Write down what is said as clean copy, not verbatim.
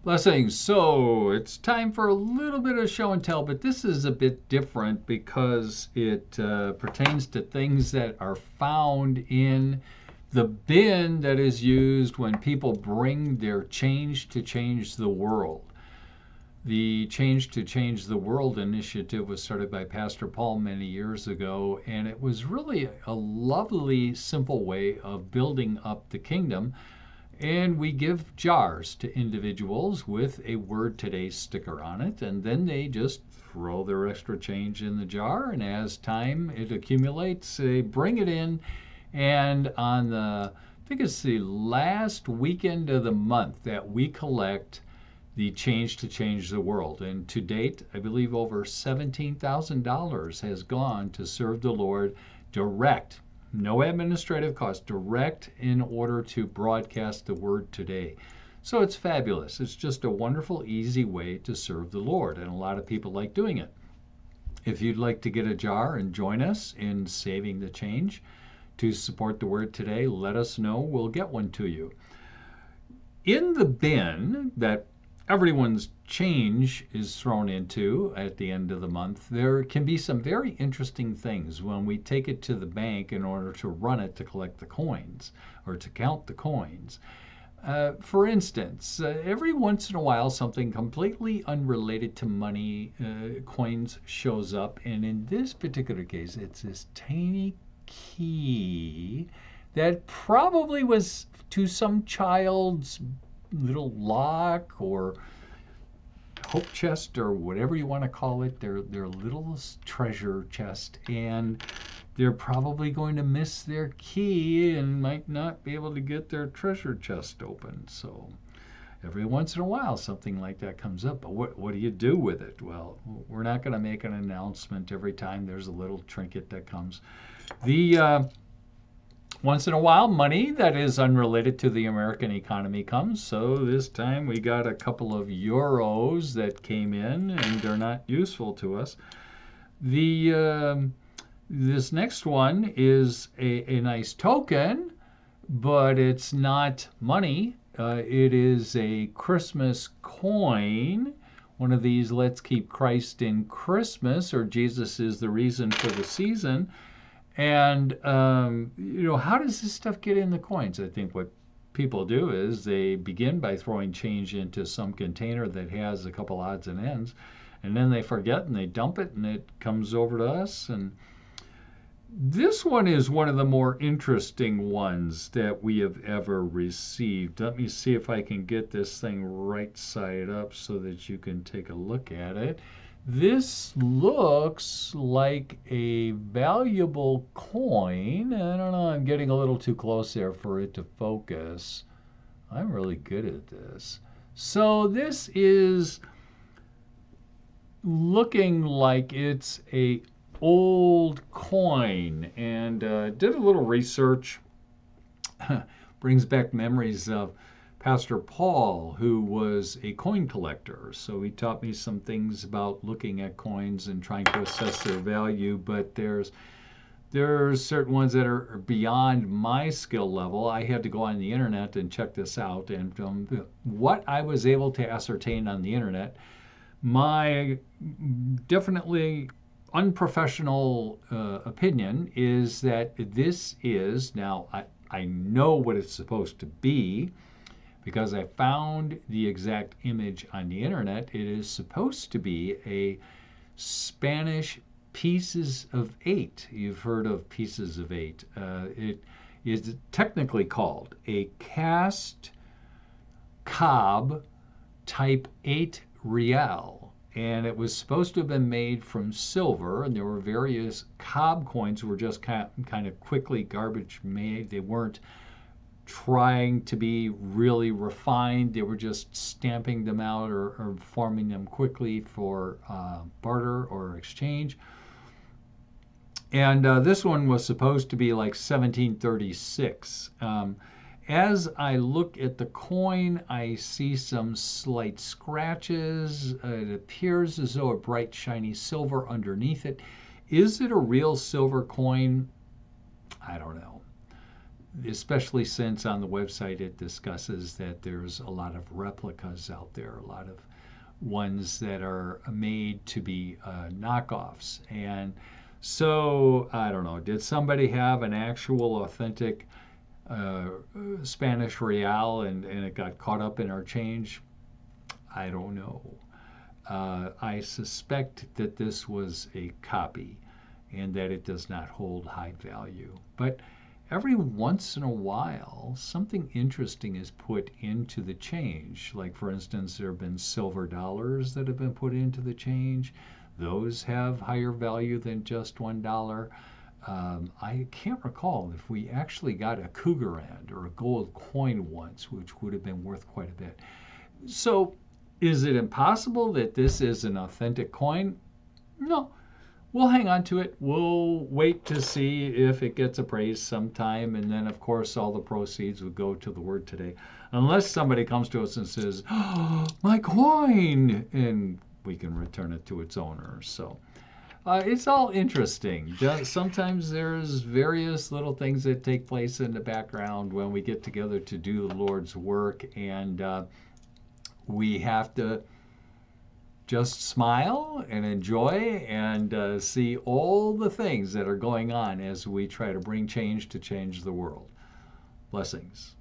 Blessings. So it's time for a little bit of show and tell, but this is a bit different because it pertains to things that are found in the bin that is used when people bring their change to change the world. The Change to Change the World initiative was started by Pastor Paul many years ago, and it was really a lovely, simple way of building up the kingdom. And we give jars to individuals with a Word Today sticker on it, and then they just throw their extra change in the jar, and as time it accumulates, they bring it in, and on I think it's the last weekend of the month that we collect the change to change the world. And to date, I believe over $17,000 has gone to serve the Lord direct, no administrative cost, direct in order to broadcast the word today. So it's fabulous. It's just a wonderful, easy way to serve the Lord, and a lot of people like doing it. If you'd like to get a jar and join us in saving the change to support the word today, let us know. We'll get one to you. In the bin that everyone's change is thrown into at the end of the month, there can be some very interesting things when we take it to the bank in order to run it to collect the coins or to count the coins. For instance, every once in a while, something completely unrelated to money, coins, shows up. And in this particular case, it's this tiny key that probably was to some child's little lock or hope chest or whatever you want to call it, their little treasure chest, and they're probably going to miss their key and might not be able to get their treasure chest open. So every once in a while something like that comes up. But what do you do with it? Well, we're not going to make an announcement every time there's a little trinket that comes. Once in a while, money that is unrelated to the American economy comes. So this time we got a couple of euros that came in, and they're not useful to us. This next one is a nice token, but it's not money. It is a Christmas coin. One of these, let's keep Christ in Christmas, or Jesus is the reason for the season. And, how does this stuff get in the coins? I think what people do is they begin by throwing change into some container that has a couple odds and ends, and then they forget and they dump it and it comes over to us. And this one is one of the more interesting ones that we have ever received. Let me see if I can get this thing right side up so that you can take a look at it. This looks like a valuable coin. I don't know, I'm getting a little too close there for it to focus. I'm really good at this. So this is looking like it's a old coin, and did a little research. Brings back memories of Pastor Paul, who was a coin collector. So he taught me some things about looking at coins and trying to assess their value, but there's certain ones that are beyond my skill level. I had to go on the internet and check this out, and from what I was able to ascertain on the internet, my definitely unprofessional opinion is that this is, now I know what it's supposed to be, because I found the exact image on the internet. It is supposed to be a Spanish pieces of 8. You've heard of pieces of 8. It is technically called a cast cob type 8 real. And it was supposed to have been made from silver, and there were various cob coins were just kind of quickly garbage made. They weren't trying to be really refined. They were just stamping them out or forming them quickly for barter or exchange. And this one was supposed to be like 1736. As I look at the coin, I see some slight scratches. It appears as though a bright, shiny silver underneath it. Is it a real silver coin? I don't know. especially since on the website it discusses that there's a lot of replicas out there, a lot of ones that are made to be knockoffs. And so, I don't know, did somebody have an actual authentic Spanish real and it got caught up in our change? I don't know. I suspect that this was a copy and that it does not hold high value. But every once in a while, something interesting is put into the change. Like, for instance, there have been silver dollars that have been put into the change. Those have higher value than just $1. I can't recall if we actually got a Cougarand or a gold coin once, which would have been worth quite a bit. So, is it impossible that this is an authentic coin? No. We'll hang on to it. We'll wait to see if it gets appraised sometime. And then, of course, all the proceeds would go to the Word Today. Unless somebody comes to us and says, oh, my coin! And we can return it to its owner. So it's all interesting. Sometimes there's various little things that take place in the background when we get together to do the Lord's work. And we have to just smile and enjoy and see all the things that are going on as we try to bring change to change the world. Blessings.